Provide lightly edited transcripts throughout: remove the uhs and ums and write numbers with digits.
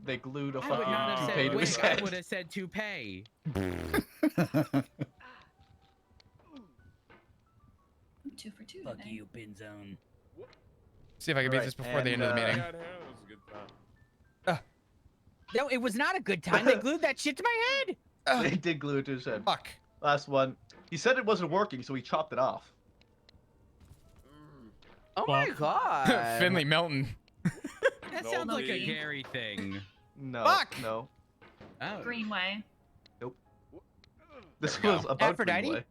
they glued a I would not have fucking toupee said to his wig. I head. would have said toupee. 2 for 2 Fuck today. you, Pinzone. See if I can beat this before the end of the meeting. Got hair, that was a good time. No, it was not a good time. They glued that shit to my head. They did glue it to his head. Fuck. Last one. He said it wasn't working, so he chopped it off. Oh my god. Finley Melton. That No, sounds like a me. Gary thing. No. Fuck! No. Oh. Greenway. This There we was go. about Aphrodite? Greenway.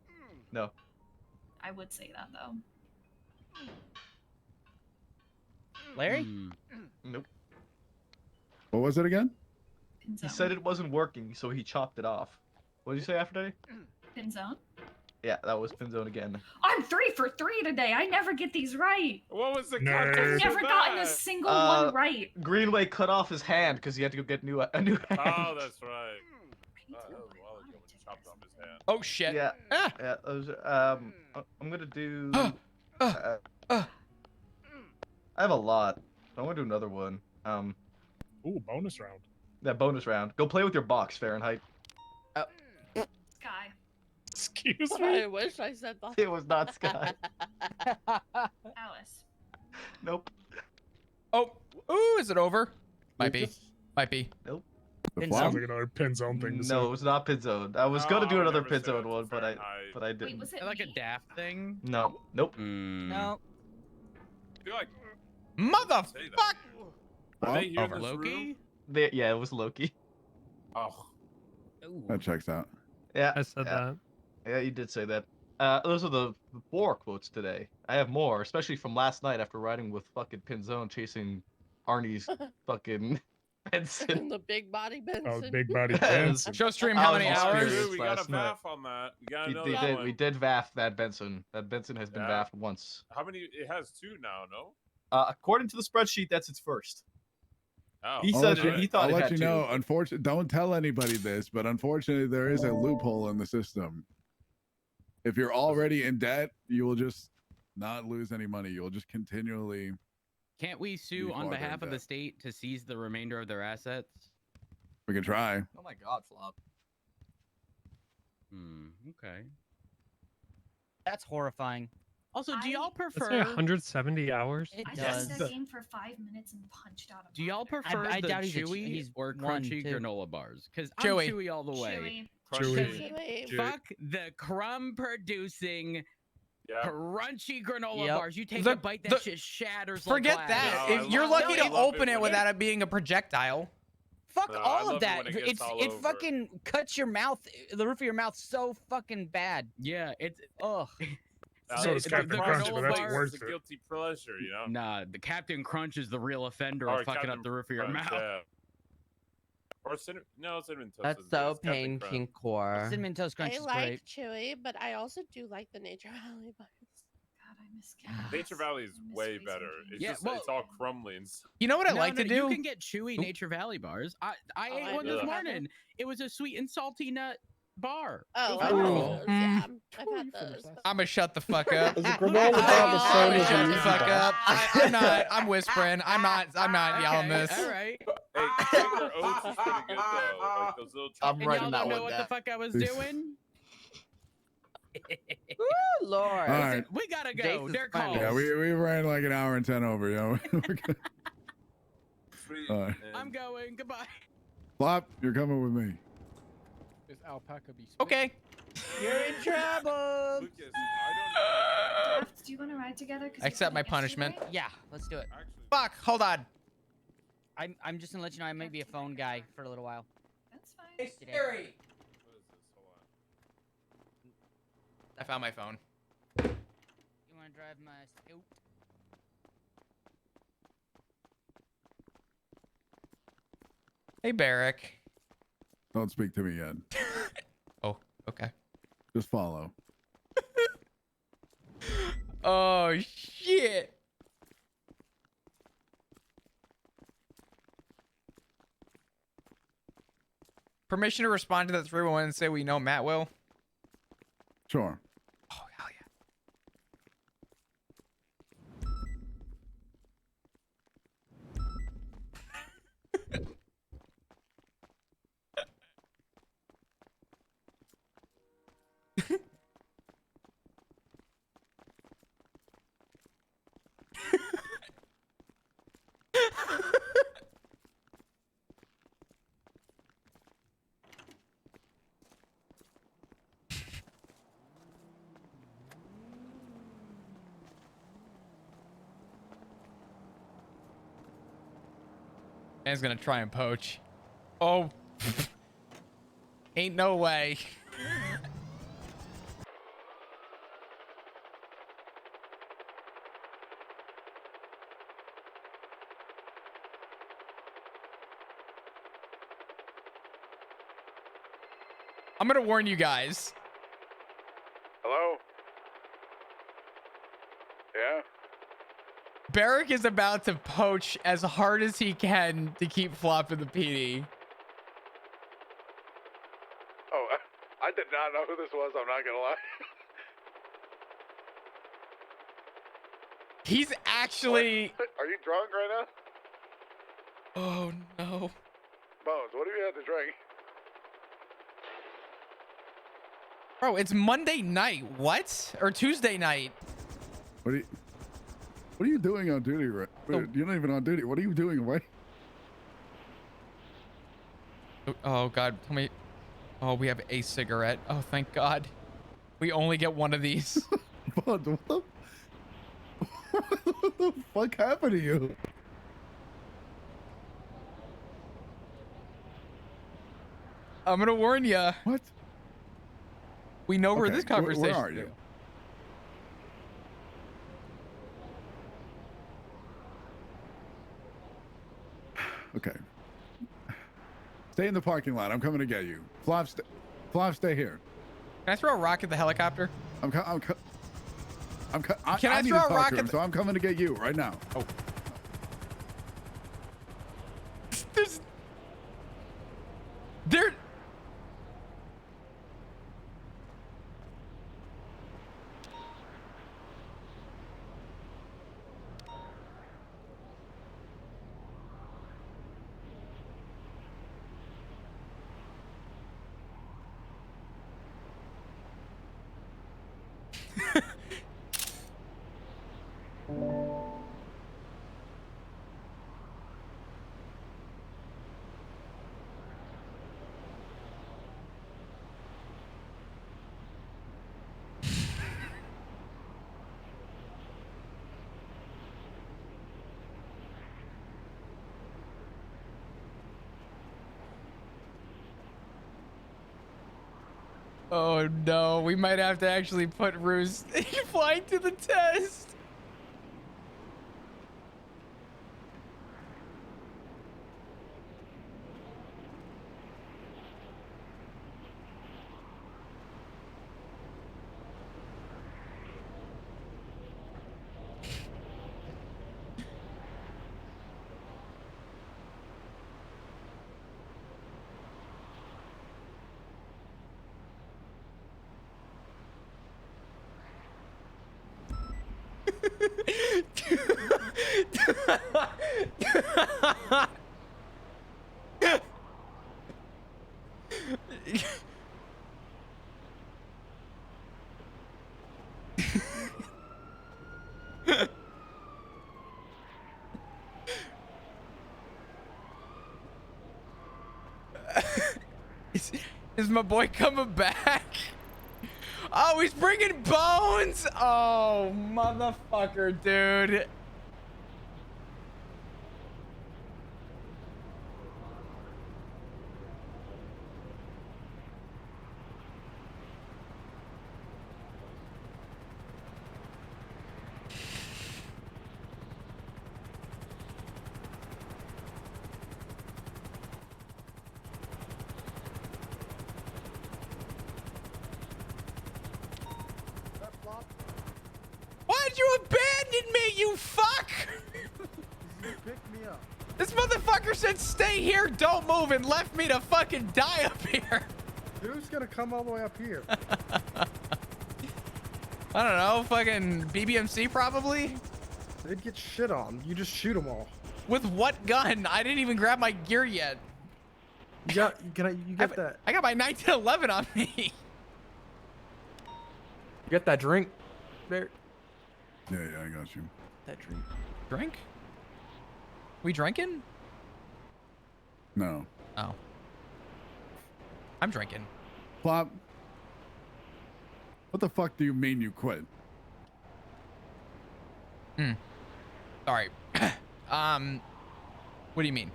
No. I would say that though. Larry? Nope. What was it again? Pinzone. He said it wasn't working, so he chopped it off. What did you say, Aphrodite? Pinzone. Yeah, that was Pinzone again. I'm 3 for 3 today. I never get these right. What was the Nerd. context I've of never gotten a that? single one right. Greenway cut off his hand because he had to go get a new hand. Oh, that's right. Oh, that was a while ago when he chopped off his hand. Oh shit. Yeah. Ah. Yeah. Those, I'm gonna do. I have a lot. I want to do another one. Ooh, bonus round. That bonus round. Go play with your box, Fahrenheit. Sky. Excuse I wish I said that. It was not Sky. Alice. Nope. Oh. Ooh, is it over? Might be. Lucas? Might be. Nope. It Pinzone? sounds like another Pinzone thing to say. No, it was not Pinzone. I was gonna No, do I would another never say Pinzone that one, to but Fahrenheit. I didn't. Wait, was it Like a me? daft thing? No. Nope. No. I feel like Motherfuck! are they here Over. in this Loki? room? Yeah, it was Loki. Oh, Ooh. That checks out. Yeah. I said yeah. that. Yeah, you did say that. Those are the 4 quotes today. I have more, especially from last night after riding with fucking Pinzone chasing Arnie's fucking Benson. The big body Benson. Oh, big body Yes. Benson. Show stream how Oh, many it's hours? serious. we got a last night. VAF on that. We got another one. We did VAF that Benson. That Benson has been Yeah. VAF'd once. How many? It has 2 now, no? According to the spreadsheet, that's its first. Oh, He I'll said let you- he thought I'll it let had you 2. know. Unfortunately, don't tell anybody this, but unfortunately, there is a loophole in the system. If you're already in debt, you will just not lose any money. You'll just continually. Can't we sue Before on they're behalf of the dead. state to seize the remainder of their assets? We can try. Oh my God, Flop. Okay. That's horrifying. Also, do I- y'all Let's say prefer? 170 hours. It I does. played that game for 5 minutes and punched out a Do y'all monitor. prefer I the doubt he's chewy or one, crunchy too. granola bars? Because I'm Chewy. chewy all the way. Chewy. Chewy. Chewy. Fuck the crumb producing yeah. crunchy granola Yep. bars. You take The- a bite, that the- shit shatters. Forget like that. No, glass. I If you're love- lucky no, I to love open it it when without it being a projectile. Fuck No, I all love of it that. when it gets all It over. fucking cuts your mouth, the roof of your mouth, so fucking bad. Yeah, it's Ugh. So does the Captain Crunch, granola but that's bar- worth It's a it. guilty pleasure, you know. nah. The Captain Crunch is the real offender Or of fucking Captain up the roof of your Crunch, mouth. yeah. Or cinnamon. No, cinnamon toast. That's is so it's Captain Crunch. pain core. Cinnamon Toast Crunch I is like great. chewy, but I also do like the Nature Valley bars. God, I miss gas. Nature Valley is I miss way freezing better. drinks. It's Yeah, just well- it's all crumbly and stuff. You know what I No, like no, to do? You can get chewy Oop. Nature Valley bars. I Oh, ate I one this never had morning. It was a sweet and salty nut bar. Oh, It I've was had Ooh. those. Yeah, I've had those. I'm gonna shut the fuck up. Is a granola bar the same I'm gonna as shut an the easy fuck bar? up. I'm not. I'm whispering. I'm not yelling Okay, this. All right. Hey, Traeger Oats is pretty good though. Like those little. I'm And writing y'all that don't know one what down. the fuck I was This- doing? Woo, Lord. All right. We gotta go. Jace is They're funny. calls. Yeah, we ran like an hour and 10 over, yo. Sweet. All right. I'm going. Goodbye. Flop, you're coming with me. Is alpaca be Okay. You're in trouble. Lucas, I Daft, do you want to ride together? 'Cause I you accept my couldn't punishment. yesterday? Yeah, let's do it. don't actually. Fuck. Hold on. I'm just gonna let you know I might be a phone guy for a little while. That's fine. What is this? Hold on. I found my phone. You wanna drive my scoop? Hey, Barrick. Don't speak to me yet. Oh, okay. Just follow. Oh shit. Permission to respond to that 311 and say we know Matt will. Sure. Oh hell yeah. Man's gonna try and poach. Oh. Ain't no way. I'm gonna warn you guys. Hello? Yeah? Barrick is about to poach as hard as he can to keep Flop in the PD. Oh, I did not know who this was. I'm not gonna lie. He's actually. Are you drunk right now? Oh no. Bones, what do you have to drink? Bro, it's Monday night. What? Or Tuesday night. What are you doing on duty? Right? Oh. You're not even on duty. What are you doing? Why? Oh God, tell me. Oh, we have a cigarette. Oh, thank God. We only get one of these. Bones, what the fuck happened to you? I'm gonna warn you. What? We know where Okay, this conversation. Where are you? Okay. Stay in the parking lot. I'm coming to get you. Flop, stay here. Can I throw a rock at the helicopter? I Can I need throw to a talk rock to at him, the- so I'm coming to get you right now. Oh. There's. There. Oh no, we might have to actually put Ruse flying to the test. Is my boy coming back? Oh, he's bringing bones. Oh, motherfucker, dude. Why'd you abandon me, you fuck? Pick me up. This motherfucker said stay here, don't move, and left me to fucking die up here. Who's gonna come all the way up here? I don't know, fucking BBMC probably? They'd get shit on. You just shoot them all. With what gun? I didn't even grab my gear yet. You got, you get that. I got my 1911 on me. You get that drink there. Yeah, I got you. That drink. Drink? We drinking? No. Oh. I'm drinking. Flop. What the fuck do you mean you quit? Sorry. What do you mean?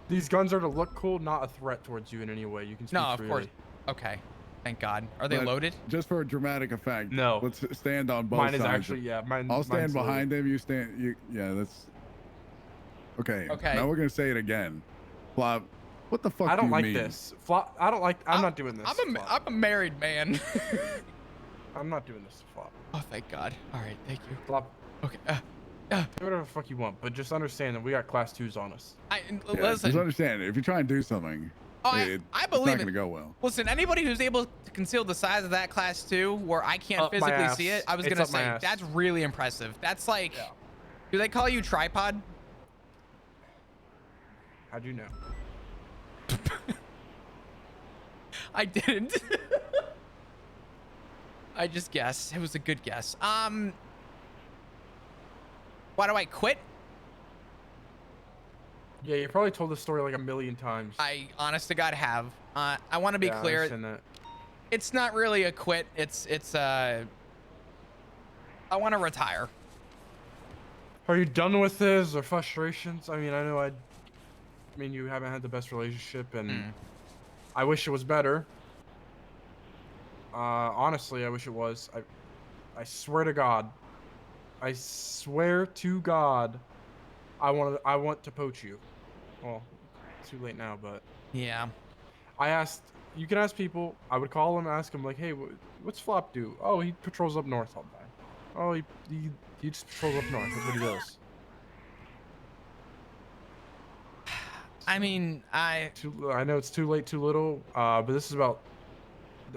These guns are to look cool, not a threat towards you in any way. You can speak No, of freely. course. Okay. Thank God. Are they But loaded? Just for a dramatic effect. No. Let's stand on both Mine sides. is actually, yeah. I'll stand mine's behind him. You stand. Yeah, that's. Okay. Okay. Now we're gonna say it again. Flop. What the fuck? I don't do you like mean? this. Flop. I don't like. I'm not doing this. I'm Flop. a married man. I'm not doing this. Flop. Oh, thank God. All right. Thank you. Flop. Okay. Do whatever the fuck you want, but just understand that we got class 2s on us. Yeah, Listen. just understand. If you try and do something, Oh, I it's believe not it. gonna go well. Listen, anybody who's able to conceal the size of that class 2 where I can't Up my physically ass. see it, I was It's gonna up my say ass. that's really impressive. That's like, Yeah. do they call you tripod? How'd you know? I didn't. I just guessed. It was a good guess. Why do I quit? Yeah, you probably told this story like a million times. I honest to God have. I want to be Yeah, I clear. understand that. It's not really a quit. It's I want to retire. Are you done with this or frustrations? I mean, I mean, you haven't had the best relationship, and I wish it was better. Honestly, I wish it was. I swear to God. I swear to God. I want to poach you. Well, it's too late now, but Yeah. I asked. You can ask people. I would call them, ask them like, "Hey, what's Flop do?" "Oh, he patrols up north all the time." "Oh, he just patrols up north. That's what he does." I mean, I know it's too late, too little. But this is about,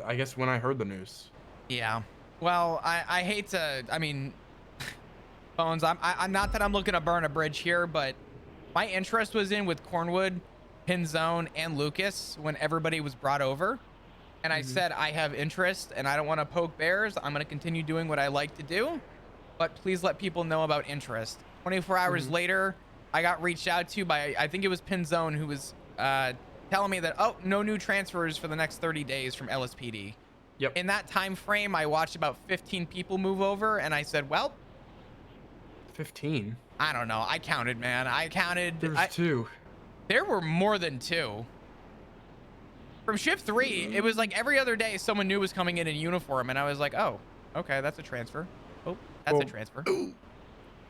I guess, when I heard the news. yeah. Well, I hate to. I mean, Bones. I'm not that I'm looking to burn a bridge here, but my interest was in with Cornwood, Pinzone, and Lucas when everybody was brought over, and I said I have interest and I don't want to poke bears. I'm gonna continue doing what I like to do, but please let people know about interest. 24 hours later, I got reached out to by, I think it was Pinzone, who was telling me that, oh, no new transfers for the next 30 days from LSPD. Yep. In that time frame, I watched about 15 people move over, and I said, well, 15. I don't know. I counted, man. I counted. There's 2. There were more than 2. From shift 3, it was like every other day someone new was coming in uniform, and I was like, oh, okay, that's a transfer. Oh, that's a transfer.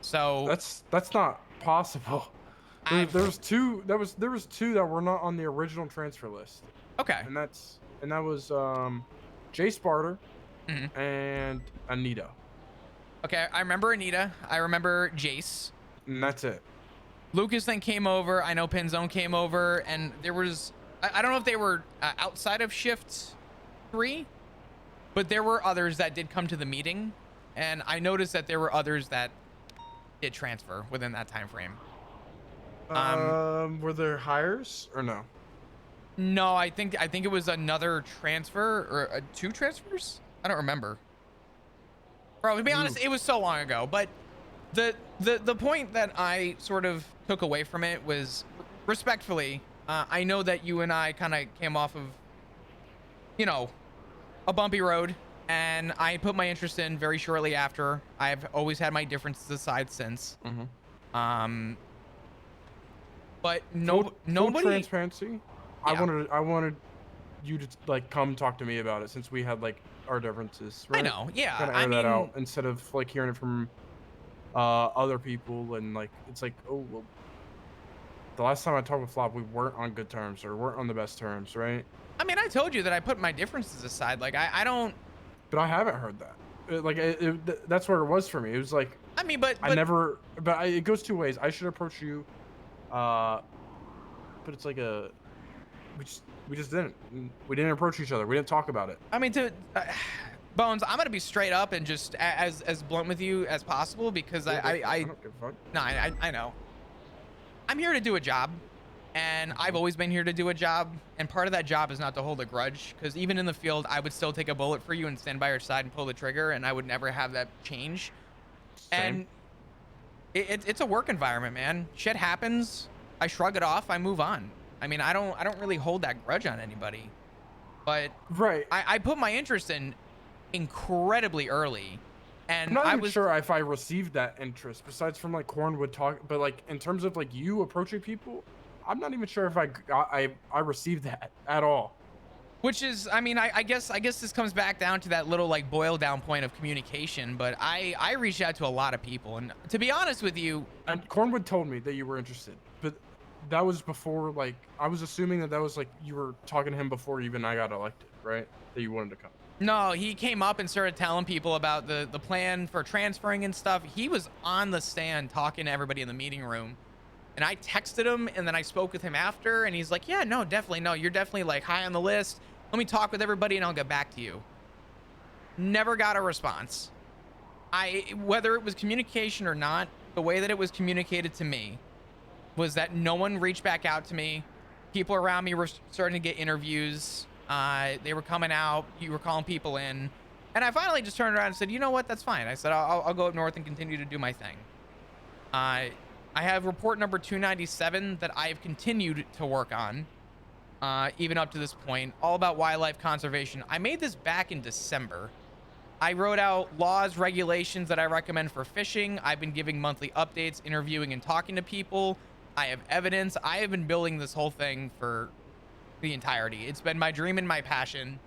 So that's not possible. There was 2. There was 2 that were not on the original transfer list. Okay. And that was Jay Sparter and Anita. Okay, I remember Anita. I remember Jace. And that's it. Lucas then came over. I know Pinzone came over, and there was, I don't know if they were outside of shift 3, but there were others that did come to the meeting, and I noticed that there were others that did transfer within that time frame. Were there hires or no? No, I think it was another transfer or 2 transfers. I don't remember. Bro, to be honest, it was so long ago. But the point that I sort of took away from it was, respectfully, I know that you and I kind of came off of, you know, a bumpy road, and I put my interest in very shortly after. I've always had my differences aside since. But Full nobody. transparency. Yeah. I wanted you to like come talk to me about it since we had like our differences. Right? I know, yeah. Kind of I air that mean, out instead of like hearing it from other people, and like it's like, oh well, the last time I talked with Flop, we weren't on good terms or weren't on the best terms, right? I mean, I told you that I put my differences aside. Like I don't. But I haven't heard that. That's where it was for me. It was like, I mean, but I never. But it goes 2 ways. I should approach you, but it's like we just didn't. We didn't approach each other. We didn't talk about it. I mean, Bones, I'm gonna be straight up and just as blunt with you as possible, because I don't give a fuck. No, I know. I'm here to do a job, and I've always been here to do a job, and part of that job is not to hold a grudge, because even in the field, I would still take a bullet for you and stand by your side and pull the trigger, and I would never have that change. Same. And it's a work environment, man. Shit happens. I shrug it off. I move on. I mean, I don't really hold that grudge on anybody, but Right. I put my interest in incredibly early, and I'm not I even was sure if I received that interest besides from like Cornwood talk, but like in terms of like you approaching people, I'm not even sure if I received that at all. Which is, I mean, I guess this comes back down to that little like boil down point of communication. But I reached out to a lot of people, and to be honest with you, And Cornwood told me that you were interested, but that was before, like, I was assuming that was like you were talking to him before even I got elected, right? That you wanted to come. no, he came up and started telling people about the plan for transferring and stuff. He was on the stand talking to everybody in the meeting room. And I texted him, and then I spoke with him after, and he's like, yeah, no, definitely. No, you're definitely like high on the list. Let me talk with everybody and I'll get back to you. Never got a response. Whether it was communication or not, the way that it was communicated to me was that no one reached back out to me. People around me were starting to get interviews. They were coming out. You were calling people in. And I finally just turned around and said, you know what? That's fine. I said, I'll go up north and continue to do my thing. I have report number 297 that I've continued to work on, even up to this point, all about wildlife conservation. I made this back in December. I wrote out laws, regulations that I recommend for fishing. I've been giving monthly updates, interviewing and talking to people. I have evidence. I have been building this whole thing for the entirety. It's been my dream and my passion.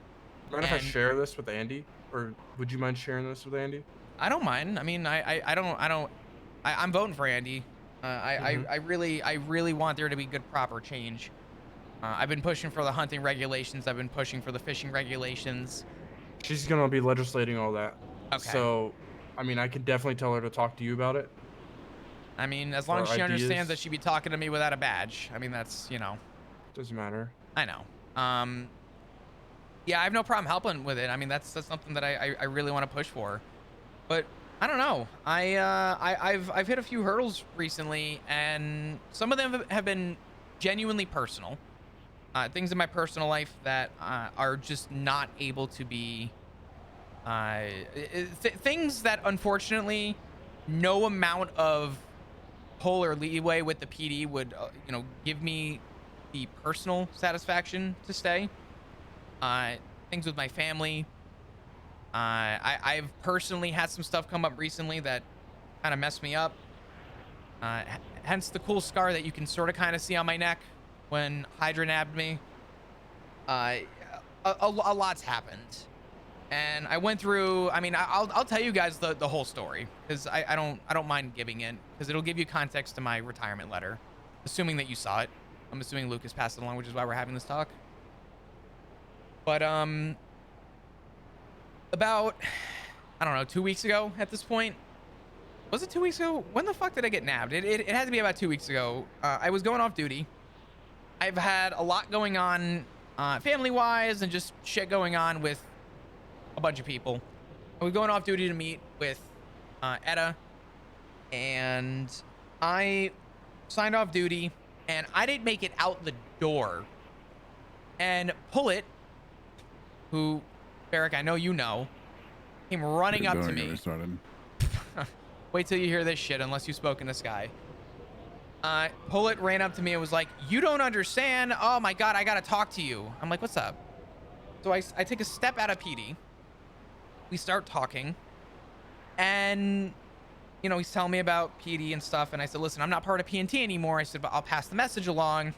Mind if I share this with Andy? Or would you mind sharing this with Andy? I don't mind. I mean, I'm voting for Andy. I really want there to be good, proper change. I've been pushing for the hunting regulations. I've been pushing for the fishing regulations. She's gonna be legislating all that. Okay. So, I mean, I could definitely tell her to talk to you about it. I mean, as long as Or she ideas. understands that she'd be talking to me without a badge. I mean, that's, you know. Doesn't matter. I know. Yeah, I have no problem helping with it. I mean, that's something that I really want to push for. But I don't know. I've hit a few hurdles recently, and some of them have been genuinely personal. Things in my personal life that are just not able to be things that unfortunately no amount of pull or leeway with the PD would give me the personal satisfaction to stay. Things with my family. I've personally had some stuff come up recently that kind of messed me up. Hence the cool scar that you can sort of kind of see on my neck when Hydra nabbed me. A lot's happened. And I went through, I mean, I'll tell you guys the whole story, because I don't mind giving it, because it'll give you context to my retirement letter, assuming that you saw it. I'm assuming Lucas passed it along, which is why we're having this talk. But about, I don't know, 2 weeks ago at this point. Was it 2 weeks ago? When the fuck did I get nabbed? It had to be about 2 weeks ago. I was going off duty. I've had a lot going on family-wise and just shit going on with a bunch of people. I was going off duty to meet with Etta, and I signed off duty, and I didn't make it out the door. And Pullet, who, Barrick, I know you know, came running up to me. Wait till you hear this shit, unless you've spoken to Sky. Pullet ran up to me and was like, you don't understand. Oh my God, I gotta talk to you. I'm like, what's up? So I take a step out of PD. We start talking. And, you know, he's telling me about PD and stuff. And I said, listen, I'm not part of PNT anymore. I said, but I'll pass the message along.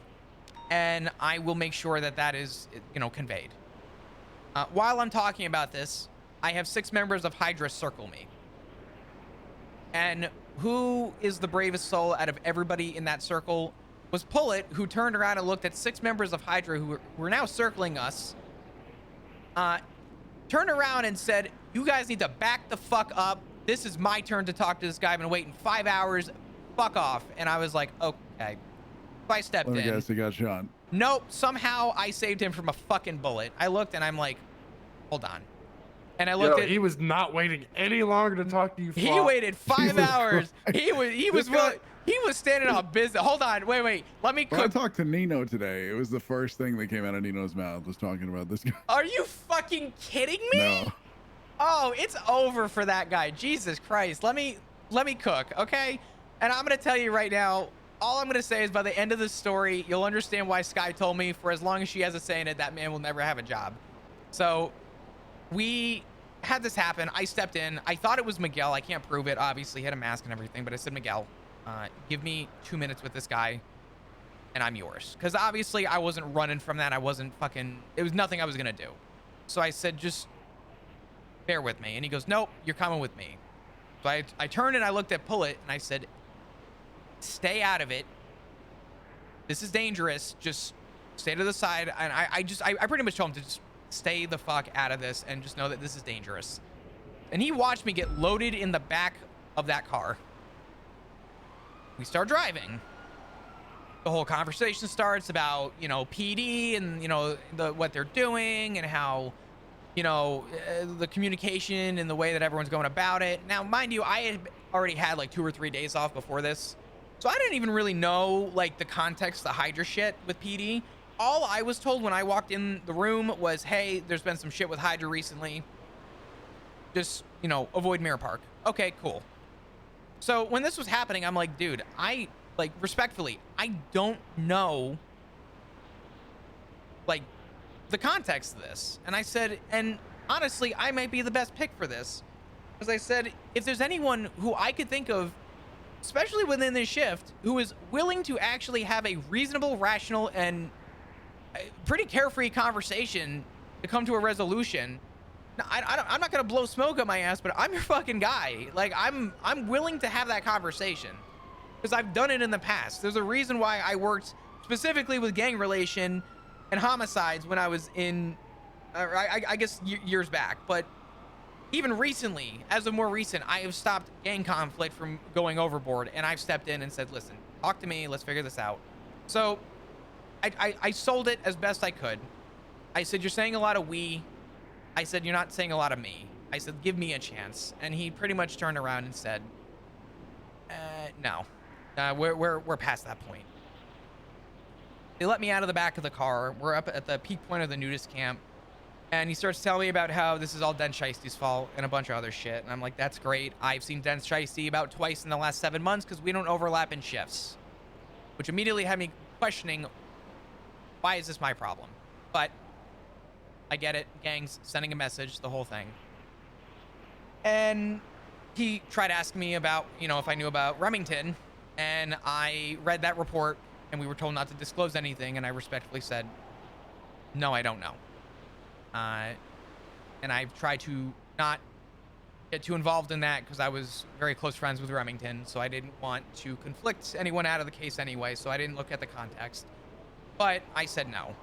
And I will make sure that that is, you know, conveyed. While I'm talking about this, I have 6 members of Hydra circle me. And who is the bravest soul out of everybody in that circle was Pullet, who turned around and looked at 6 members of Hydra who were now circling us. Turned around and said, you guys need to back the fuck up. This is my turn to talk to this guy. I've been waiting 5 hours. Fuck off. And I was like, okay. So I stepped in. I guess he got shot. Nope. Somehow I saved him from a fucking bullet. I looked and I'm like, hold on. And I looked at. He was not waiting any longer to talk to you. He waited 5 hours. He was standing on business. Hold on. Wait. Let me. When I talked to Nino today, it was the first thing that came out of Nino's mouth was talking about this guy. Are you fucking kidding me? No. Oh, it's over for that guy. Jesus Christ. Let me cook, okay? And I'm gonna tell you right now. All I'm gonna say is by the end of this story, you'll understand why Sky told me for as long as she has a say in it, that man will never have a job. So we had this happen. I stepped in. I thought it was Miguel. I can't prove it. Obviously, he had a mask and everything, but I said, Miguel, give me 2 minutes with this guy. and I'm yours. Because obviously I wasn't running from that. I wasn't fucking, it was nothing I was going to do. So I said, just bear with me. And he goes, nope, you're coming with me. So I turned and I looked at Pullet and I said, stay out of it. This is dangerous. Just stay to the side. And I pretty much told him to just stay the fuck out of this and just know that this is dangerous. And he watched me get loaded in the back of that car. We start driving. The whole conversation starts about, you know, PD and, you know, what they're doing and how, you know, the communication and the way that everyone's going about it. Now, mind you, I had already had like 2 or 3 days off before this. So I didn't even really know like the context, the Hydra shit with PD. All I was told when I walked in the room was, hey, there's been some shit with Hydra recently. Just, you know, avoid Mirror Park. Okay, cool. So when this was happening, I'm like, dude, like, respectfully, I don't know, like, the context of this. And I said, and honestly, I might be the best pick for this. Because I said, if there's anyone who I could think of, especially within this shift, who is willing to actually have a reasonable, rational, and pretty carefree conversation to come to a resolution, I'm not gonna blow smoke up my ass, but I'm your fucking guy. Like, I'm willing to have that conversation because I've done it in the past. There's a reason why I worked specifically with gang relation and homicides when I was in, I guess years back. But even recently, as of more recent, I have stopped gang conflict from going overboard, and I've stepped in and said, listen, talk to me, let's figure this out. So I sold it as best I could. I said, you're saying a lot of we. I said, you're not saying a lot of me. I said, give me a chance. And he pretty much turned around and said, no, we're past that point. They let me out of the back of the car. We're up at the peak point of the nudist camp. And he starts telling me about how this is all Den Shiesty's fault and a bunch of other shit. And I'm like, that's great. I've seen Den Shiesty about twice in the last 7 months because we don't overlap in shifts. Which immediately had me questioning, why is this my problem? But I get it. Gangs sending a message, the whole thing. And he tried asking me about, you know, if I knew about Remington. And I read that report and we were told not to disclose anything. And I respectfully said, no, I don't know. And I've tried to not get too involved in that because I was very close friends with Remington. So I didn't want to conflict anyone out of the case anyway. So I didn't look at the context. But I said no.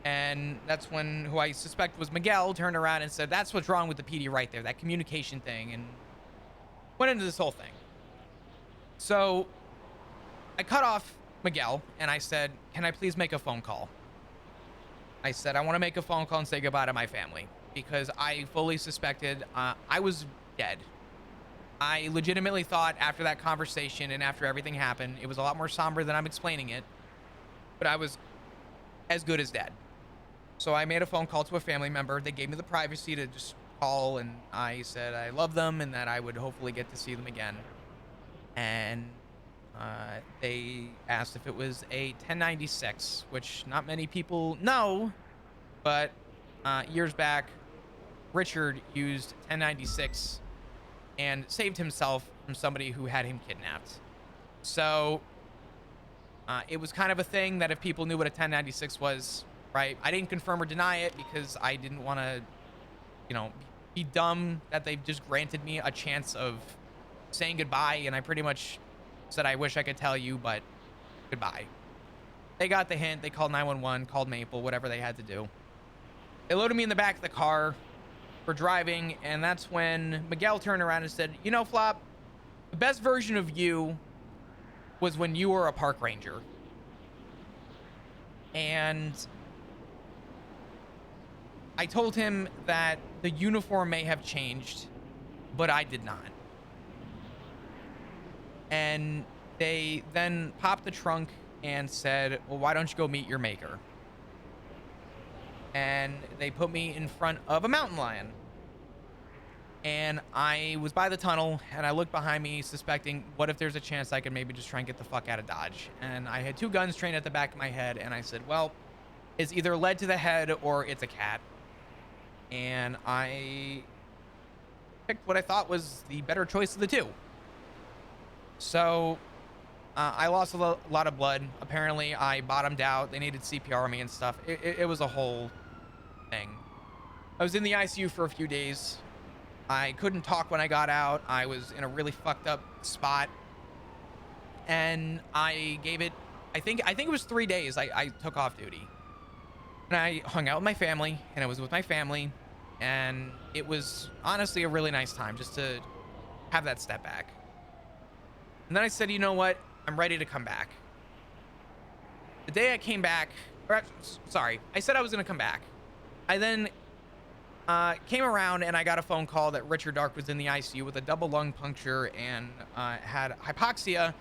And that's when who I suspect was Miguel turned around and said, that's what's wrong with the PD right there, that communication thing, and went into this whole thing. So I cut off Miguel and I said, can I please make a phone call? I said, I want to make a phone call and say goodbye to my family because I fully suspected I was dead. I legitimately thought after that conversation and after everything happened, it was a lot more somber than I'm explaining it, but I was as good as dead. So I made a phone call to a family member. They gave me the privacy to just call, and I said I love them and that I would hopefully get to see them again. And they asked if it was a 1096, which not many people know, but years back, Richard used 1096 and saved himself from somebody who had him kidnapped. So it was kind of a thing that if people knew what a 1096 was, right? I didn't confirm or deny it because I didn't want to, you know, be dumb that they've just granted me a chance of saying goodbye. And I pretty much said, I wish I could tell you, but goodbye. They got the hint. They called 911, called Maple, whatever they had to do. They loaded me in the back of the car for driving. And that's when Miguel turned around and said, you know, Flop, the best version of you was when you were a park ranger. And I told him that the uniform may have changed, but I did not. And they then popped the trunk and said, well, why don't you go meet your maker? And they put me in front of a mountain lion. And I was by the tunnel and I looked behind me suspecting, what if there's a chance I could maybe just try and get the fuck out of Dodge? And I had 2 guns trained at the back of my head. And I said, well, it's either lead to the head or it's a cat. And I picked what I thought was the better choice of the 2. So I lost a lot of blood. Apparently, I bottomed out. They needed CPR on me and stuff. It was a whole thing. I was in the ICU for a few days. I couldn't talk when I got out. I was in a really fucked up spot. And I gave it, I think it was 3 days I took off duty. And I hung out with my family, and I was with my family. And it was honestly a really nice time just to have that step back. And then I said, you know what? I'm ready to come back. The day I came back, sorry, I said I was going to come back. I then came around and I got a phone call that Richard Dark was in the ICU with a double lung puncture and had hypoxia,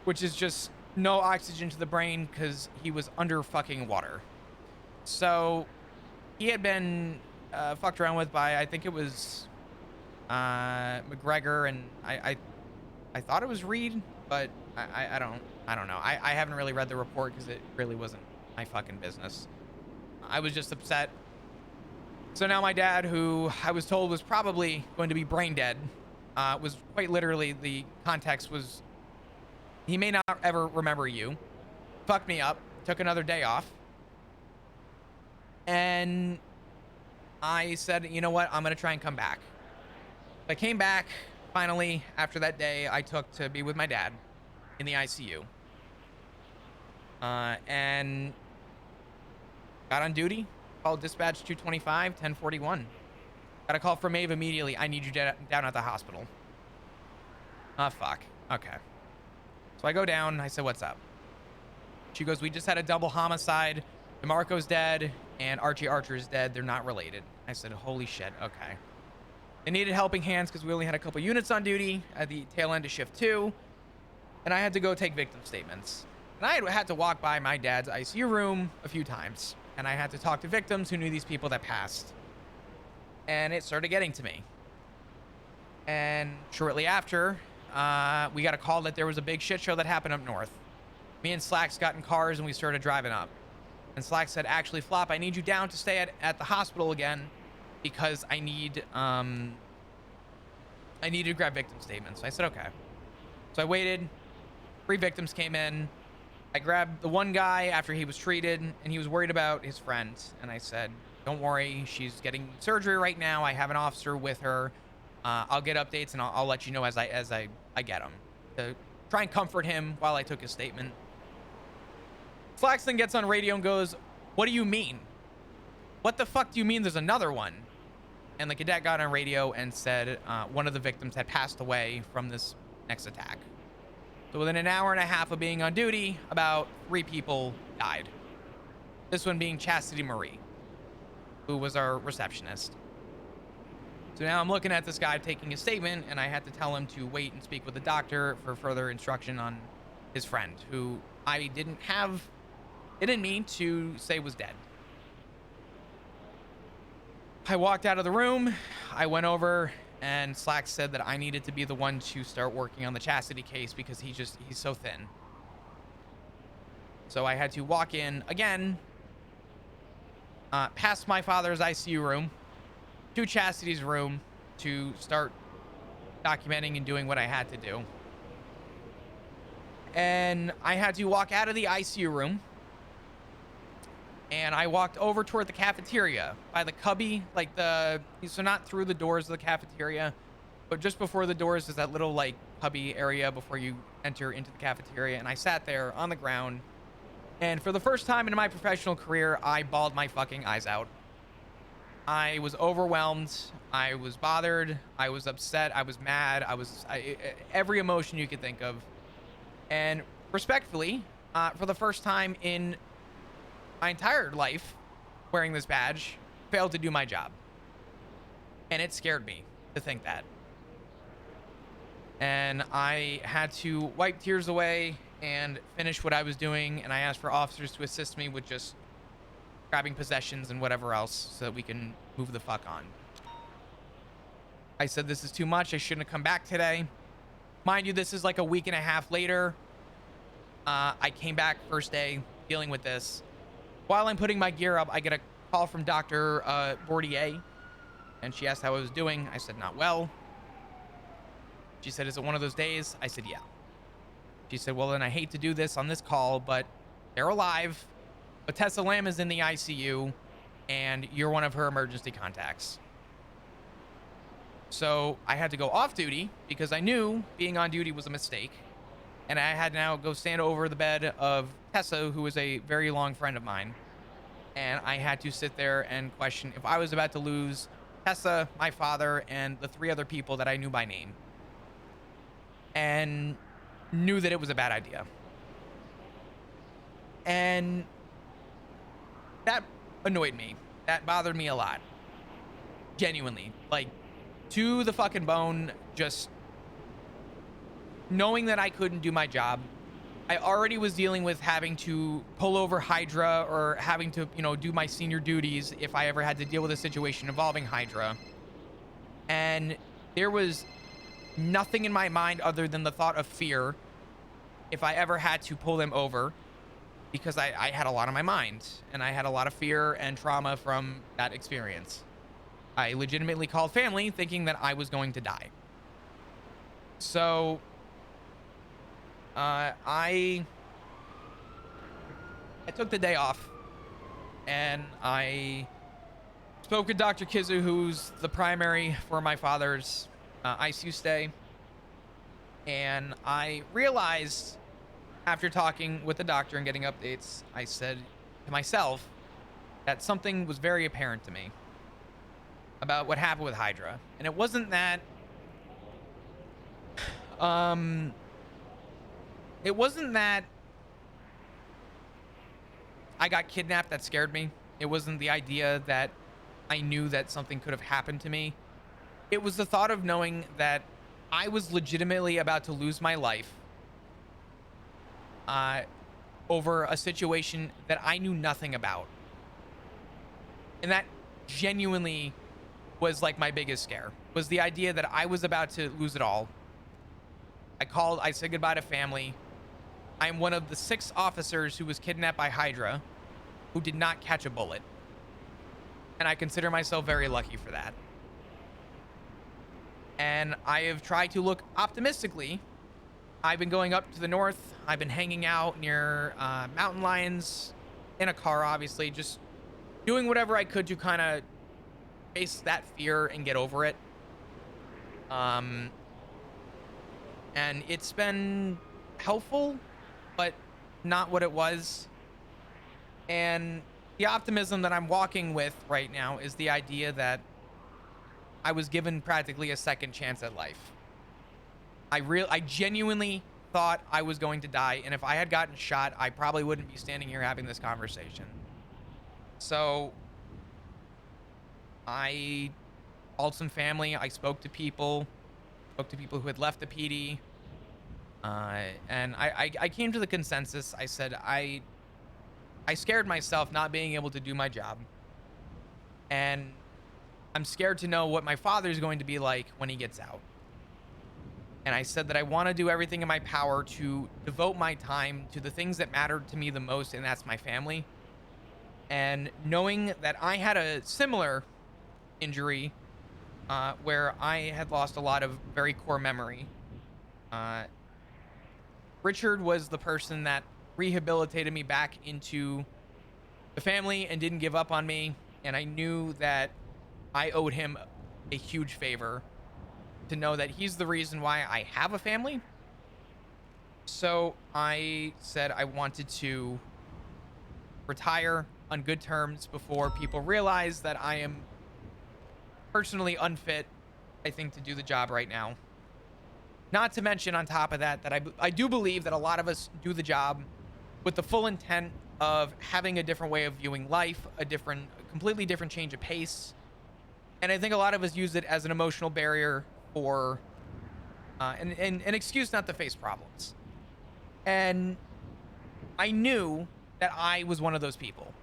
which is just no oxygen to the brain because he was under fucking water. So he had been fucked around with by, I think it was McGregor, and I thought it was Reed, but I don't know. I haven't really read the report because it really wasn't my fucking business. I was just upset. So now my dad, who I was told was probably going to be brain dead, was quite literally, the context was, he may not ever remember you. Fucked me up. Took another day off. And I said, you know what? I'm going to try and come back. I came back, finally, after that day I took to be with my dad in the ICU. And got on duty, called dispatch 225, 1041. Got a call from Maeve immediately. I need you down at the hospital. Oh, fuck. Okay. So I go down. I said, what's up? She goes, we just had a double homicide. DeMarco's dead and Archie Archer's dead. They're not related. I said, holy shit. Okay. They needed helping hands because we only had a couple units on duty at the tail end of shift 2. And I had to go take victim statements. And I had to walk by my dad's ICU room a few times. And I had to talk to victims who knew these people that passed. And it started getting to me. And shortly after, we got a call that there was a big shit show that happened up north. Me and Slacks got in cars and we started driving up. And Slacks said, actually, Flop, I need you down to stay at the hospital again because I need to grab victim statements. I said, okay. So I waited. 3 victims came in. I grabbed the one guy after he was treated, and he was worried about his friend. And I said, don't worry, she's getting surgery right now. I have an officer with her. I'll get updates, and I'll let you know as I get them. To try and comfort him while I took his statement. Flax then gets on radio and goes, what do you mean? What the fuck do you mean there's another one? And the cadet got on radio and said one of the victims had passed away from this next attack. So within an hour and a half of being on duty, about 3 people died. This one being Chastity Marie, who was our receptionist. So now I'm looking at this guy taking a statement, and I had to tell him to wait and speak with the doctor for further instruction on his friend, who I didn't mean to say was dead. I walked out of the room. I went over, and Slack said that I needed to be the one to start working on the Chastity case because he's so thin. So I had to walk in again, past my father's ICU room, to Chastity's room to start documenting and doing what I had to do. And I had to walk out of the ICU room, and I walked over toward the cafeteria by the cubby, so not through the doors of the cafeteria, but just before the doors is that little cubby area before you enter into the cafeteria. And I sat there on the ground, and for the first time in my professional career, I bawled my fucking eyes out. I was overwhelmed. I was bothered. I was upset. I was mad. Every emotion you could think of. And respectfully, for the first time in my entire life wearing this badge, failed to do my job. And it scared me to think that. And I had to wipe tears away and finish what I was doing, and I asked for officers to assist me with just grabbing possessions and whatever else so that we can move the fuck on. I said, this is too much. I shouldn't have come back today. Mind you, this is like a week and a half later. I came back first day dealing with this. While I'm putting my gear up, I get a call from Dr. Bordier, and she asked how I was doing. I said, not well. She said, is it one of those days? I said, yeah. She said, well, then I hate to do this on this call, but they're alive. But Tessa Lamb is in the ICU, and you're one of her emergency contacts. So I had to go off duty because I knew being on duty was a mistake. And I had to now go stand over the bed of Tessa, who is a very long friend of mine. And I had to sit there and question if I was about to lose Tessa, my father, and the 3 other people that I knew by name. And knew that it was a bad idea. And that annoyed me. That bothered me a lot. Genuinely. Like, to the fucking bone, just knowing that I couldn't do my job. I already was dealing with having to pull over Hydra or having to, you know, do my senior duties if I ever had to deal with a situation involving Hydra. And there was nothing in my mind other than the thought of fear if I ever had to pull them over, because I had a lot on my mind and I had a lot of fear and trauma from that experience. I legitimately called family thinking that I was going to die. So I took the day off and I spoke with Dr. Kizu, who's the primary for my father's ICU stay. And I realized after talking with the doctor and getting updates, I said to myself that something was very apparent to me about what happened with Hydra. And it wasn't that I got kidnapped that scared me. It wasn't the idea that I knew that something could have happened to me. It was the thought of knowing that I was legitimately about to lose my life over a situation that I knew nothing about. And that genuinely was like my biggest scare, was the idea that I was about to lose it all. I said goodbye to family. I'm one of the 6 officers who was kidnapped by Hydra who did not catch a bullet. And I consider myself very lucky for that. And I have tried to look optimistically. I've been going up to the north. I've been hanging out near mountain lions in a car, obviously, just doing whatever I could to kind of face that fear and get over it. And it's been helpful, but not what it was. And the optimism that I'm walking with right now is the idea that I was given practically a second chance at life. I genuinely thought I was going to die, and if I had gotten shot, I probably wouldn't be standing here having this conversation. So I called some family. I spoke to people who had left the PD. And I came to the consensus. I said, I scared myself not being able to do my job. And I'm scared to know what my father's going to be like when he gets out. And I said that I want to do everything in my power to devote my time to the things that matter to me the most, and that's my family. And knowing that I had a similar injury where I had lost a lot of very core memory. Richard was the person that rehabilitated me back into the family and didn't give up on me. And I knew that I owed him a huge favor to know that he's the reason why I have a family. So I said I wanted to retire on good terms before people realize that I am personally unfit, I think, to do the job right now. Not to mention, on top of that, that I do believe that a lot of us do the job with the full intent of having a different way of viewing life, a completely different change of pace. And I think a lot of us use it as an emotional barrier for an excuse not to face problems. And I knew that I was one of those people.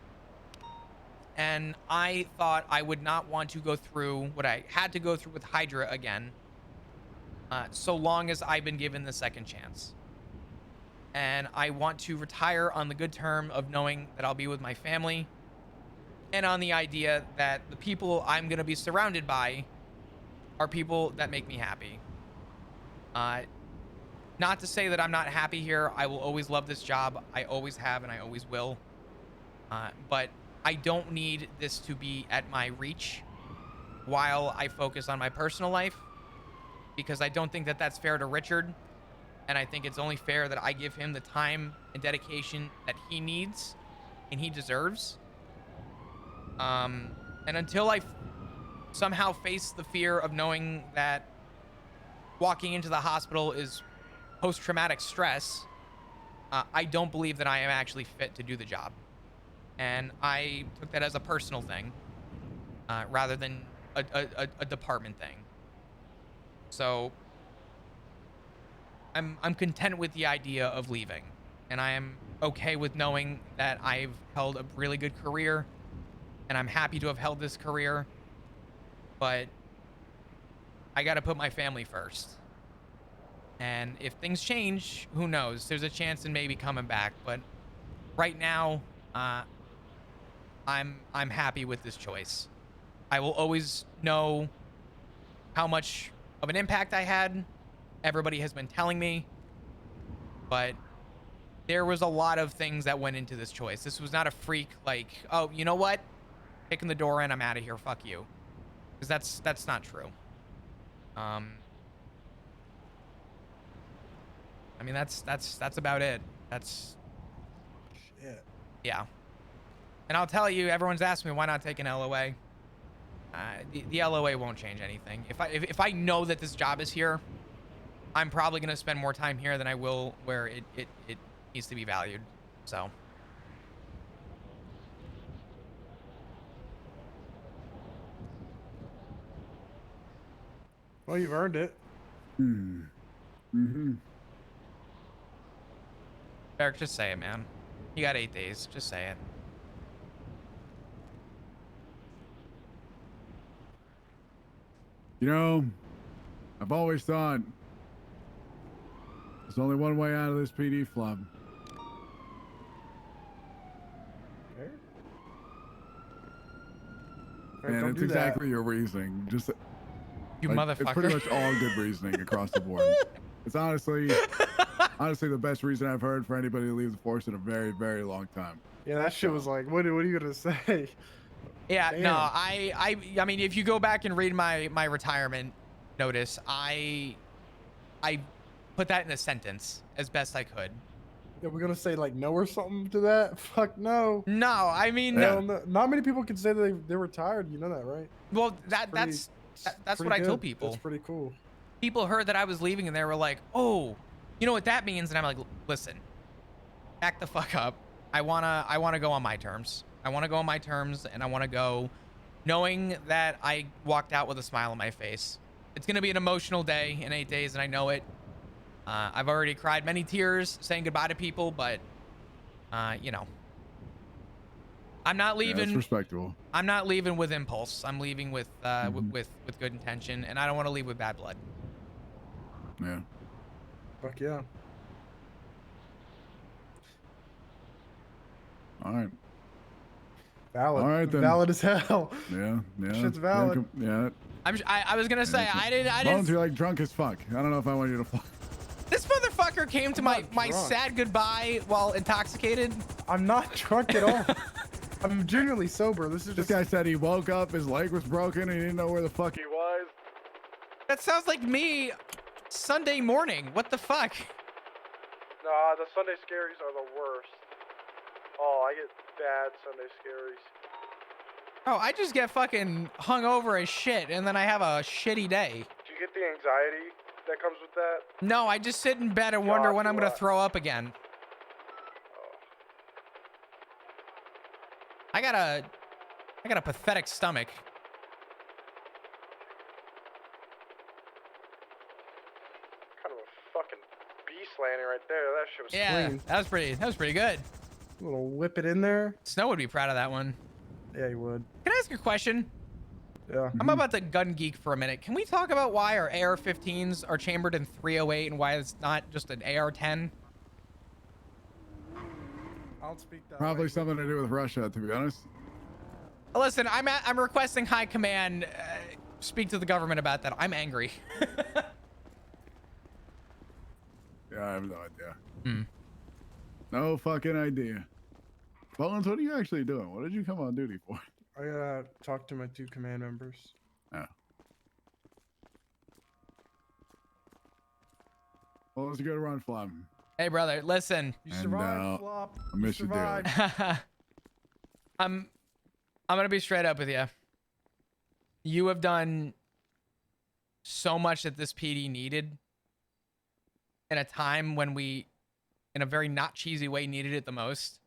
And I thought I would not want to go through what I had to go through with Hydra again, so long as I've been given the second chance. And I want to retire on the good term of knowing that I'll be with my family, and on the idea that the people I'm going to be surrounded by are people that make me happy. Not Not to say that I'm not happy here. I will always love this job. I always have and I always will. But I don't need this to be at my reach while I focus on my personal life, because I don't think that that's fair to Richard. And I think it's only fair that I give him the time and dedication that he needs and he deserves. And until I somehow face the fear of knowing that walking into the hospital is post-traumatic stress, I don't believe that I am actually fit to do the job. And I took that as a personal thing, rather than a department thing. So I'm content with the idea of leaving, and I am okay with knowing that I've held a really good career, and I'm happy to have held this career, but I got to put my family first. And if things change, who knows? There's a chance in maybe coming back, but right now, I'm happy with this choice. I will always know how much of an impact I had. Everybody has been telling me, but there was a lot of things that went into this choice. This was not a freak like, oh, you know what? Kicking the door in, I'm out of here. Fuck you. Because that's not true. I mean, that's about it. That's Shit. Yeah. And I'll tell you, everyone's asking me why not take an LOA. The LOA won't change anything. If I know that this job is here, I'm probably gonna spend more time here than I will where it needs to be valued. So. Well, you've earned it. Eric, just say it, man. You got 8 days. Just say it. You know, I've always thought there's only one way out of this PD flub. Hey, And don't it's do exactly your reasoning. Just You like, motherfucker. It's pretty much all good reasoning across the board. It's honestly the best reason I've heard for anybody to leave the force in a very, very long time. Yeah, that shit was like, what are you gonna say? Yeah, Damn. no, I mean, if you go back and read my retirement notice, I put that in a sentence as best I could. Yeah, we're gonna say like no or something to that? Fuck no. No, I mean, Hell no. Not many people can say that they're retired. You know that, right? well, that's Pretty what I tell good. people. That's pretty cool. People heard that I was leaving and they were like, "Oh, you know what that means?" And I'm like, "Listen, back the fuck up. I wanna go on my terms. I wanna go on my terms, and I wanna go knowing that I walked out with a smile on my face. It's gonna be an emotional day in 8 days, and I know it. I've already cried many tears saying goodbye to people, but you know, I'm not Yeah, leaving. that's respectable. I'm not leaving with impulse. I'm leaving with with good intention, and I don't want to leave with bad blood. Yeah. Fuck yeah. All right. Valid. All right, then. Valid as hell. Yeah. Yeah. Shit's valid. Yeah. I was gonna say I Bones, didn't. you're like drunk as fuck. I don't know if I want you to fuck. This motherfucker came to I'm my not drunk. sad goodbye while intoxicated. I'm not drunk at all. I'm genuinely sober. This is This just guy said he woke up, his leg was broken, and he didn't know where the fuck he was. That sounds like me Sunday morning. What the fuck? Nah, the Sunday scaries are the worst. Oh, I get bad Sunday scaries. Oh, I just get fucking hungover as shit, and then I have a shitty day. Do you get the anxiety that comes with that? No, I just sit in bed and wonder God, when I'm gonna what? throw up again. I got a pathetic stomach. Kind of a fucking beast landing right there. That shit was Yeah, clean. that was pretty good. A little whip it in there. Snow would be proud of that one. Yeah, you would. Can I ask you a question? Yeah. I'm about to gun geek for a minute. Can we talk about why our AR-15s are chambered in 308 and why it's not just an AR-10? I don't speak that Probably language. something to do with Russia, to be honest. Listen, I'm requesting high command speak to the government about that. I'm angry. Yeah, I have no idea. Hmm. No fucking idea. Bones, what are you actually doing? What did you come on duty for? I gotta talk to my 2 command members. Oh. Well, let's go to run, Flum. Hey, brother, listen. You And, survived, Flop. I You miss you dearly. survived. I'm gonna be straight up with you. You have done so much that this PD needed in a time when we, in a very not cheesy way, needed it the most.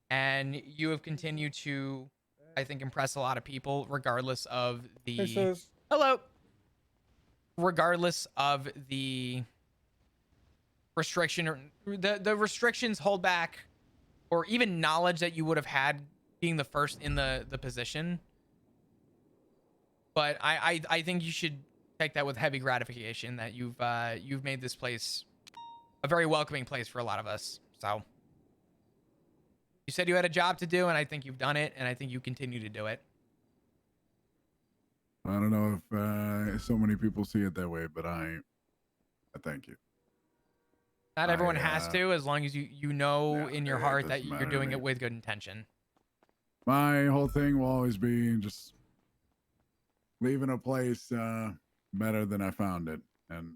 And you have continued to, I think, impress a lot of people, regardless of the Hey, sis. hello, regardless of the restriction or the restrictions hold back, or even knowledge that you would have had being the first in the position. But I think you should take that with heavy gratification that you've made this place a very welcoming place for a lot of us. So you said you had a job to do, and I think you've done it, and I think you continue to do it. I don't know if so many people see it that way, but I thank you. Not everyone has to, as long as you know yeah, in your it heart that doesn't you're matter to doing me. it with good intention. My whole thing will always be just leaving a place better than I found it. And,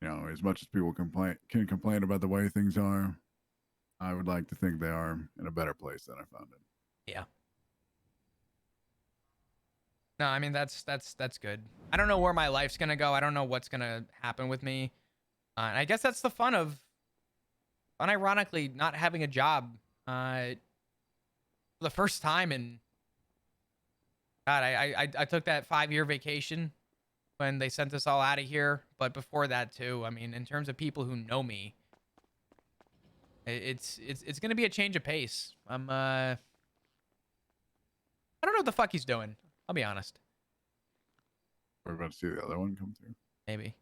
you know, as much as people can complain about the way things are, I would like to think they are in a better place than I found it. Yeah. No, I mean, that's good. I don't know where my life's going to go. I don't know what's going to happen with me. And I guess that's the fun of, unironically, not having a job for the first time in, God, I took that 5-year vacation when they sent us all out of here. But before that, too, I mean, in terms of people who know me, it's going to be a change of pace. I don't know what the fuck he's doing. I'll be honest. We're about to see the other one come through. Maybe.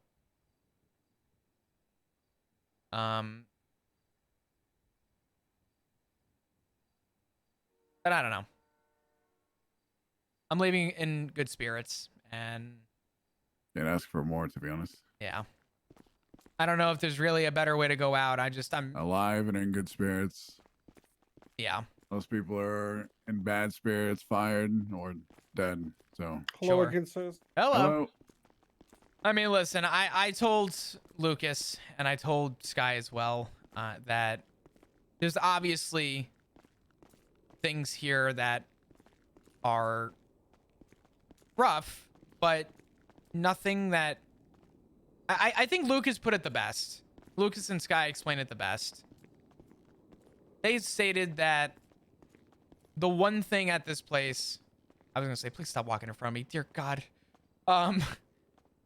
But I don't know. I'm leaving in good spirits, and Can't ask for more, to be honest. yeah. I don't know if there's really a better way to go out. I'm Alive and in good spirits. yeah. Most people are in bad spirits, fired, or dead. So, Hello Sure. again, sis. Hello. I mean, listen, I told Lucas and I told Sky as well that there's obviously things here that are rough, but nothing that I think Lucas put it the best. Lucas and Sky explained it the best. They stated that the one thing at this place, I was gonna say, please stop walking in front of me, dear God.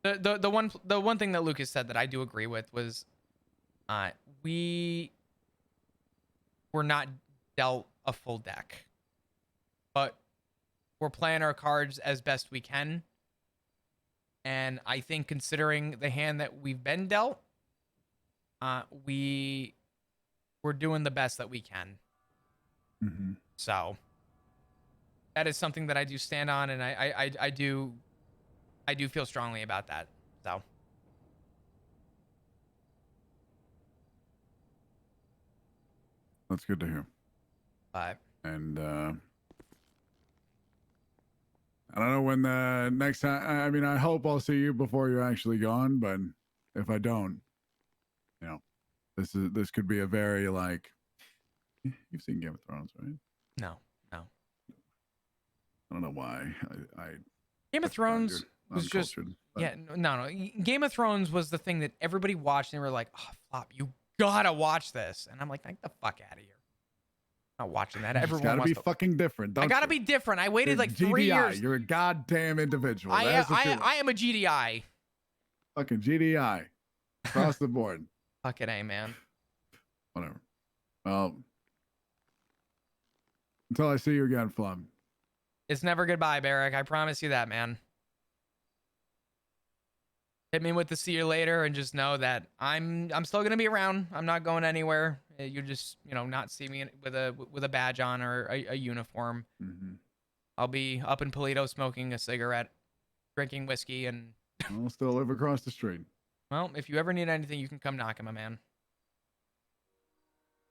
The one thing that Lucas said that I do agree with was, we were not dealt a full deck, but we're playing our cards as best we can. And I think considering the hand that we've been dealt, we're doing the best that we can. Mm-hmm. So that is something that I do stand on, and I do feel strongly about that. So That's good to hear. but And I don't know when the next time. I mean, I hope I'll see you before you're actually gone. But if I don't, you know, this could be a very like. You've seen Game of Thrones, right? no. I don't know why. I Game of Thrones was just uncultured, but yeah, no. Game of Thrones was the thing that everybody watched and they were like, "Oh, Flop, you gotta watch this." And I'm like, "Get the fuck out of here! I'm not watching that." It's Everyone gotta wants be to. fucking different. I Don't gotta you? be different. I waited You're like 3 GDI. years. You're a goddamn individual. I That's what you're am a GDI. fucking GDI across the board. Fucking A, man. Whatever. Well, until I see you again, Flum. It's never goodbye, Barrick. I promise you that, man. Hit me with the see you later, and just know that I'm still gonna be around. I'm not going anywhere. You just not see me with a badge on or a uniform. Mm-hmm. I'll be up in Polito smoking a cigarette, drinking whiskey, and I'll still live across the street. Well, if you ever need anything, you can come knocking, my man.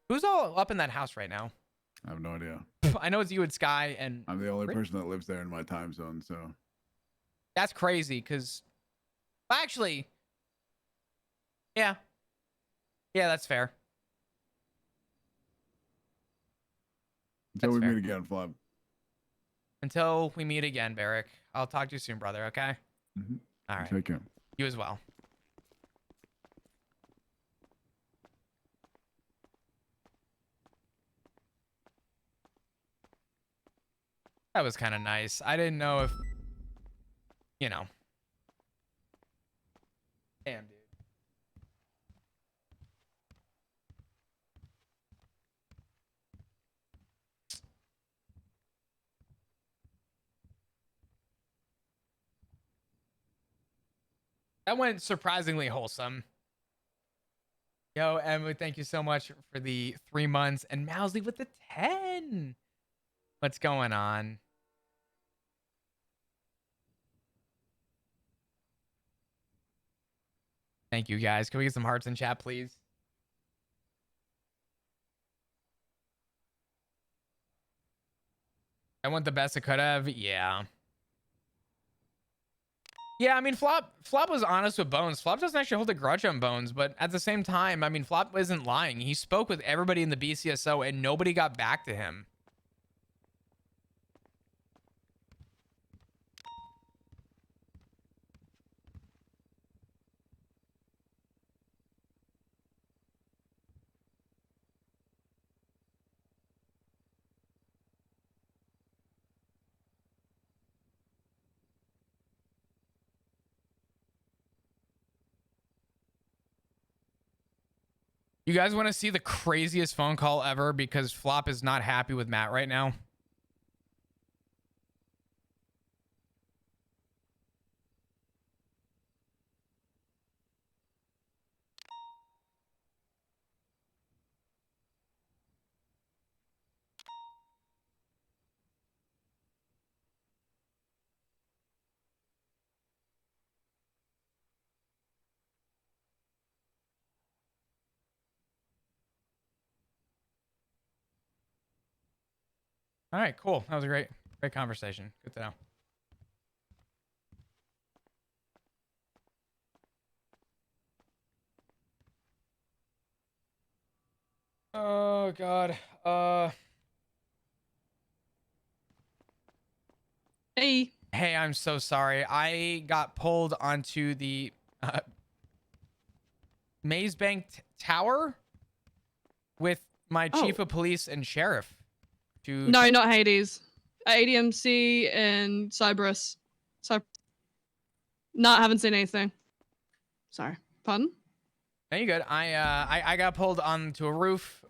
Who's all up in that house right now? I have no idea. I know it's you and Sky, and I'm the only person that lives there in my time zone, so. that's crazy. Because actually, yeah, that's fair. Until That's we fair. meet again, Flub. Until we meet again, Barrick. I'll talk to you soon, brother. Okay. Mm-hmm. All right. Take care. You as well. That was kind of nice. I didn't know if, you know. Damn, dude. That went surprisingly wholesome. Yo, Emma, thank you so much for the 3 months. And Mousley with the 10. What's going on? Thank you, guys. Can we get some hearts in chat, please? I want the best I could have. Yeah. Yeah, I mean, Flop was honest with Bones. Flop doesn't actually hold a grudge on Bones, but at the same time, I mean, Flop isn't lying. He spoke with everybody in the BCSO, and nobody got back to him. You guys want to see the craziest phone call ever because Flop is not happy with Matt right now? All right, cool. That was a great conversation. Good to know. Oh God. Hey. Hey, I'm so sorry. I got pulled onto the Maze Bank Tower with my chief of police and sheriff. No, not Hades. ADMC and Cyprus. Haven't seen anything. Sorry. Pardon? No, you good. I got pulled onto a roof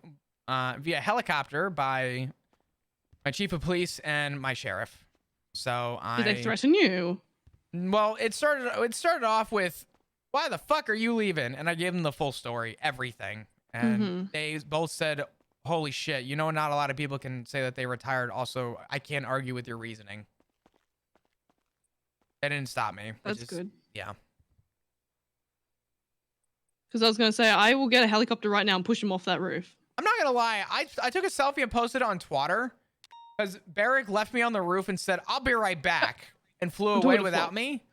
via helicopter by my chief of police and my sheriff. So Did they threaten you? Well, it started off with, "Why the fuck are you leaving?" And I gave them the full story, everything. And they both said, "Holy shit, you know, not a lot of people can say that they retired. Also, I can't argue with your reasoning." They didn't stop me. That's good. Yeah. Because I was going to say, I will get a helicopter right now and push him off that roof. I'm not going to lie. I took a selfie and posted it on Twitter because Barrick left me on the roof and said, "I'll be right back," and flew away without me.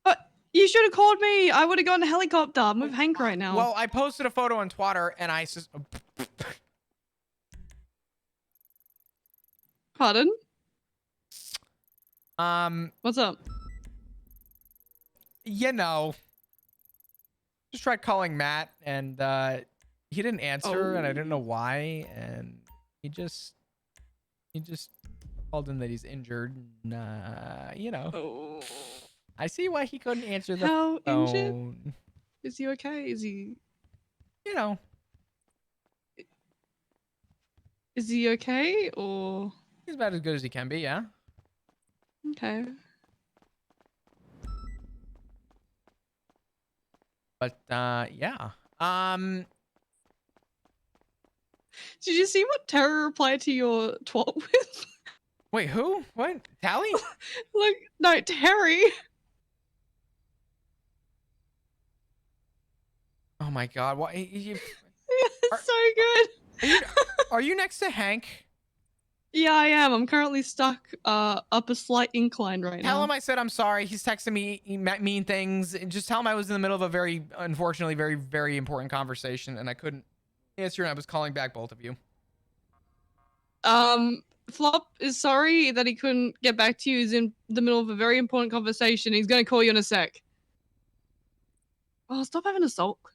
But you should have called me. I would have gotten a helicopter. I'm with Hank right now. Well, I posted a photo on Twitter and I said, Pardon? What's up? You know, just tried calling Matt and he didn't answer and I didn't know why, and he just told him that he's injured. You know. I see why he couldn't answer the phone. Injured? Is he okay? Is he? You know. Is he okay or? He's about as good as he can be. Yeah. Okay. But yeah. Did you see what Terra replied to your twat with? Wait, who? What? Tally? Look, no, Terry. Oh my God! What? It's so good. Are you next to Hank? Yeah, I am. I'm currently stuck up a slight incline right now. Tell him I said I'm sorry. He's texting me mean things. Just tell him I was in the middle of a very, unfortunately, very, very important conversation and I couldn't answer and I was calling back both of you. Flop is sorry that he couldn't get back to you. He's in the middle of a very important conversation. He's gonna call you in a sec. Oh, stop having a sulk.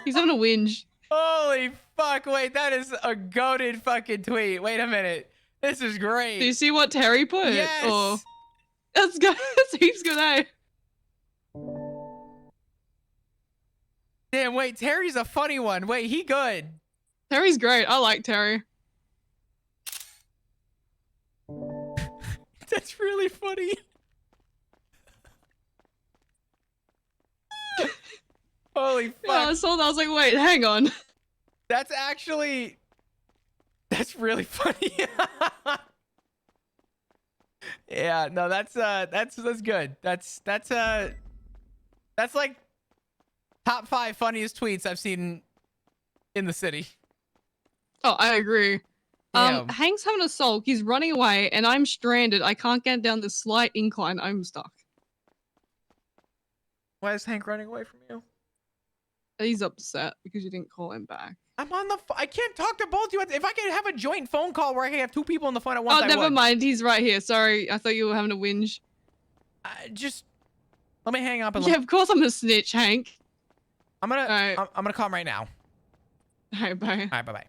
He's having a whinge. Holy fuck. Wait, that is a goated fucking tweet. Wait a minute. This is great. Do you see what Terry put? Yes. Oh, that's good. That's heaps good, eh? Damn, wait, Terry's a funny one. Wait, he good. Terry's great. I like Terry. That's really funny. Holy fuck. Yeah, I saw that. I was like, wait, hang on. That's really funny. Yeah, no, that's good. That's like top 5 funniest tweets I've seen in the city. Oh, I agree. Damn. Hank's having a sulk. He's running away, and I'm stranded. I can't get down this slight incline. I'm stuck. Why is Hank running away from you? He's upset because you didn't call him back. I'm on the. I can't talk to both of you. If I could have a joint phone call where I can have 2 people on the phone at once, Oh, I never would. mind. He's right here. Sorry, I thought you were having a whinge. Just let me hang up and. Yeah, of course I'm a snitch, Hank. I'm gonna. Alright. I'm gonna call him right now. All right, bye. All right, bye bye.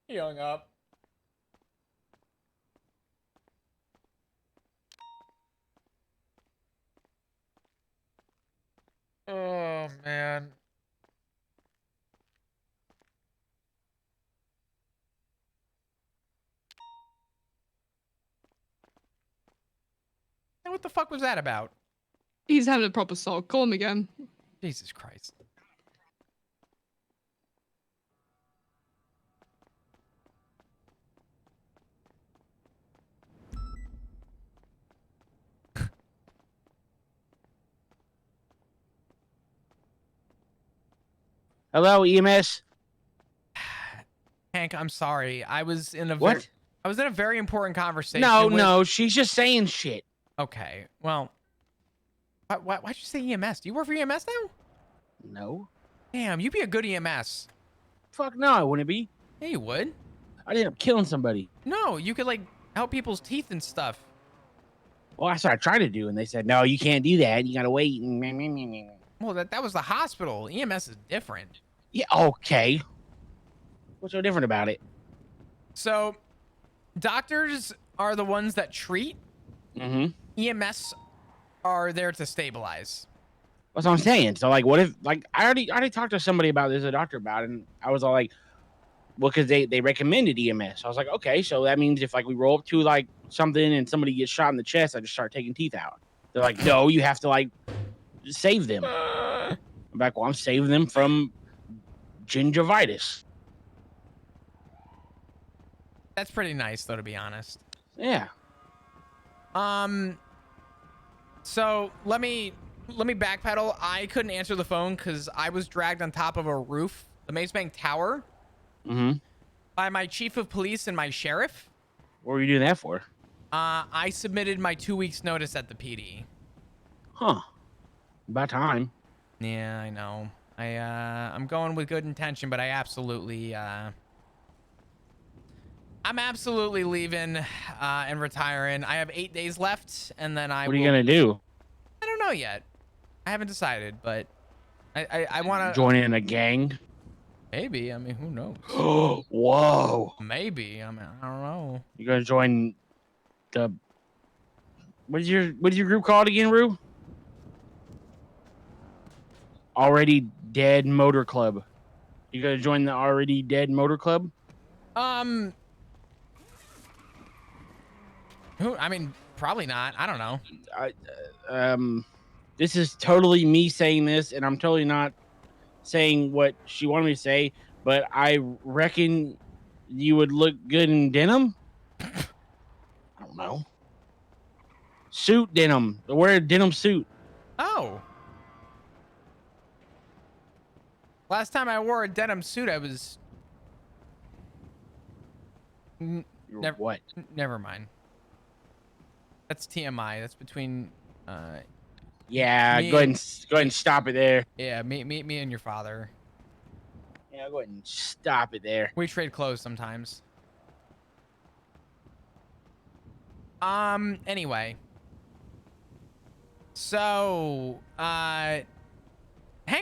He hung up. Oh man. Hey, what the fuck was that about? He's having a proper sulk. Call him again. Jesus Christ. Hello, EMS. Hank, I'm sorry. I was in a What? I was in a very important conversation. No, with... no, she's just saying shit. Okay. Well, why'd you say EMS? Do you work for EMS now? No. Damn, you'd be a good EMS. Fuck no, I wouldn't be. Yeah, you would. I'd end up killing somebody. No, you could like help people's teeth and stuff. Well, that's what I tried to do, and they said, no, you can't do that. You gotta wait. Well, that was the hospital. EMS is different. Yeah, okay. What's so different about it? So, doctors are the ones that treat. Mm-hmm. EMS are there to stabilize. That's what I'm saying. So, like, what if, like, I already talked to somebody about this, a doctor about it, and I was all like, well, because they recommended EMS. I was like, okay, so that means if, like, we roll up to, like, something and somebody gets shot in the chest, I just start taking teeth out. They're like, no, you have to, like, save them. I'm like, well, I'm saving them from gingivitis. That's pretty nice, though, to be honest. Yeah. So let me backpedal. I couldn't answer the phone because I was dragged on top of a roof, the Maze Bank Tower, by my chief of police and my sheriff. What were you doing that for? I submitted my 2 weeks notice at the PD. Huh. About time. Yeah, I know. I'm going with good intention, but I'm absolutely leaving and retiring. I have 8 days left, and then What are you gonna do? I don't know yet. I haven't decided, but I want to join in a gang. Maybe. I mean, who knows? Whoa. Maybe. I mean, I don't know. You gonna join the? What's your group called again, Rue? Already Dead Motor Club. You gonna join the Already Dead Motor Club? Who? I mean, probably not. I don't know. This is totally me saying this, and I'm totally not saying what she wanted me to say. but I reckon you would look good in denim. I don't know. Suit denim. Wear a denim suit. Oh. Last time I wore a denim suit, I was. Never. What? Never mind. That's TMI. That's between. Yeah, go ahead and stop it there. Yeah, me and your father. Yeah, go ahead and stop it there. We trade clothes sometimes. Anyway. So, Hank,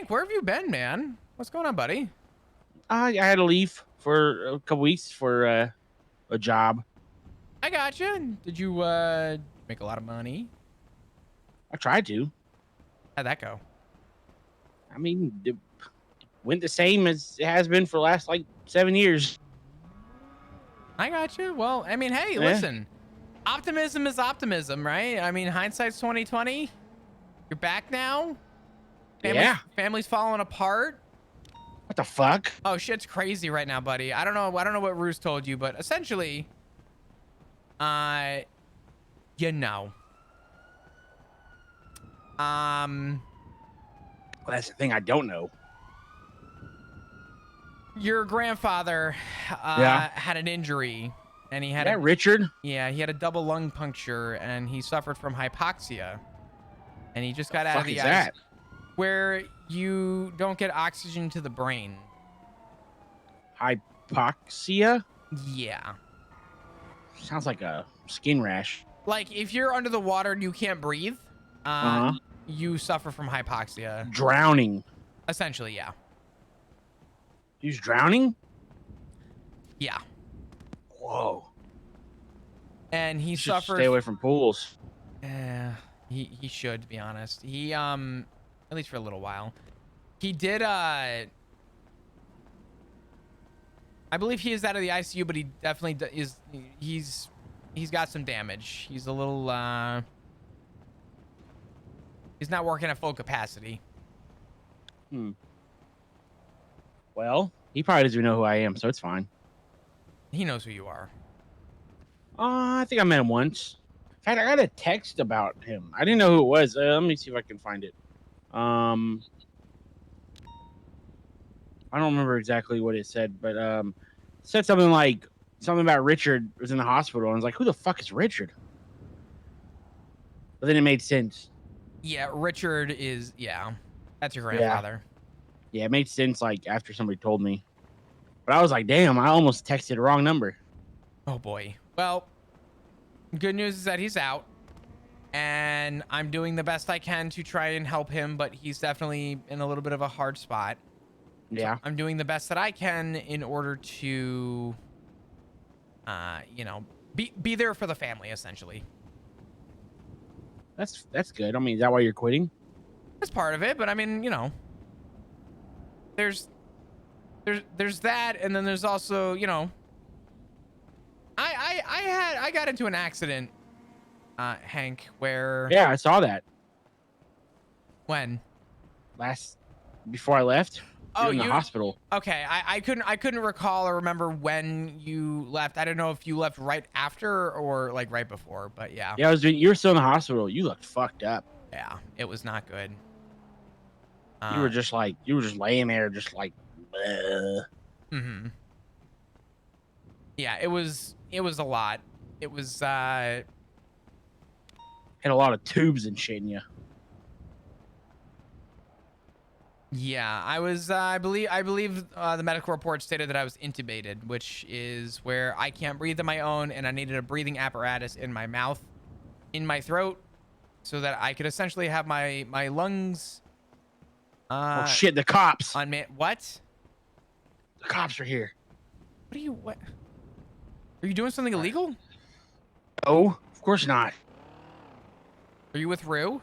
where have you been, man? What's going on, buddy? I had to leave for a couple weeks for a job. I gotcha. Did you make a lot of money? I tried to. How'd that go? I mean, it went the same as it has been for the last like 7 years. I gotcha. Well, I mean, hey, listen. Optimism is optimism, right? I mean, hindsight's 20/20. You're back now. Family's falling apart. What the fuck? Oh, shit's crazy right now, buddy. I don't know what Roos told you, but essentially, you know. Well, that's the thing I don't know. Your grandfather had an injury, and he had Richard. Yeah, he had a double lung puncture, and he suffered from hypoxia, and he just got out of the ice, where you don't get oxygen to the brain. Hypoxia? Yeah. Sounds like a skin rash. Like if you're under the water and you can't breathe, you suffer from hypoxia. Drowning. Essentially, yeah. He's drowning? Yeah. Whoa. And he suffered. Stay away from pools. Yeah, he should, to be honest. He at least for a little while. He did I believe he is out of the ICU, but he definitely is. He's got some damage. He's a little he's not working at full capacity. Well, he probably doesn't even know who I am, so it's fine. He knows who you are. I think I met him once. In fact, I got a text about him. I didn't know who it was. Let me see if I can find it. I don't remember exactly what it said, but it said something about Richard was in the hospital, and I was like, who the fuck is Richard? But then it made sense. Yeah, Richard is, that's your grandfather. Yeah, it made sense like after somebody told me. But I was like, damn, I almost texted the wrong number. Oh boy. Well, good news is that he's out, and I'm doing the best I can to try and help him, but he's definitely in a little bit of a hard spot. Yeah. So I'm doing the best that I can in order to, be there for the family, essentially. That's good. I mean, is that why you're quitting? That's part of it, but I mean, there's that, and then there's also, I got into an accident, Hank, where... Yeah, I saw that. When? Before I left. Oh, in the hospital. Okay, I couldn't recall or remember when you left. I don't know if you left right after or like right before, but yeah. Yeah, you were still in the hospital. You looked fucked up. Yeah, it was not good. You were just laying there, just like. Mm-hmm. Yeah, it was a lot. It was had a lot of tubes and shit in you. Yeah, I was. I believe the medical report stated that I was intubated, which is where I can't breathe on my own, and I needed a breathing apparatus in my mouth, in my throat, so that I could essentially have my lungs. Oh shit! The cops. What? The cops are here. What? Are you doing something illegal? Oh, of course not. Are you with Rue?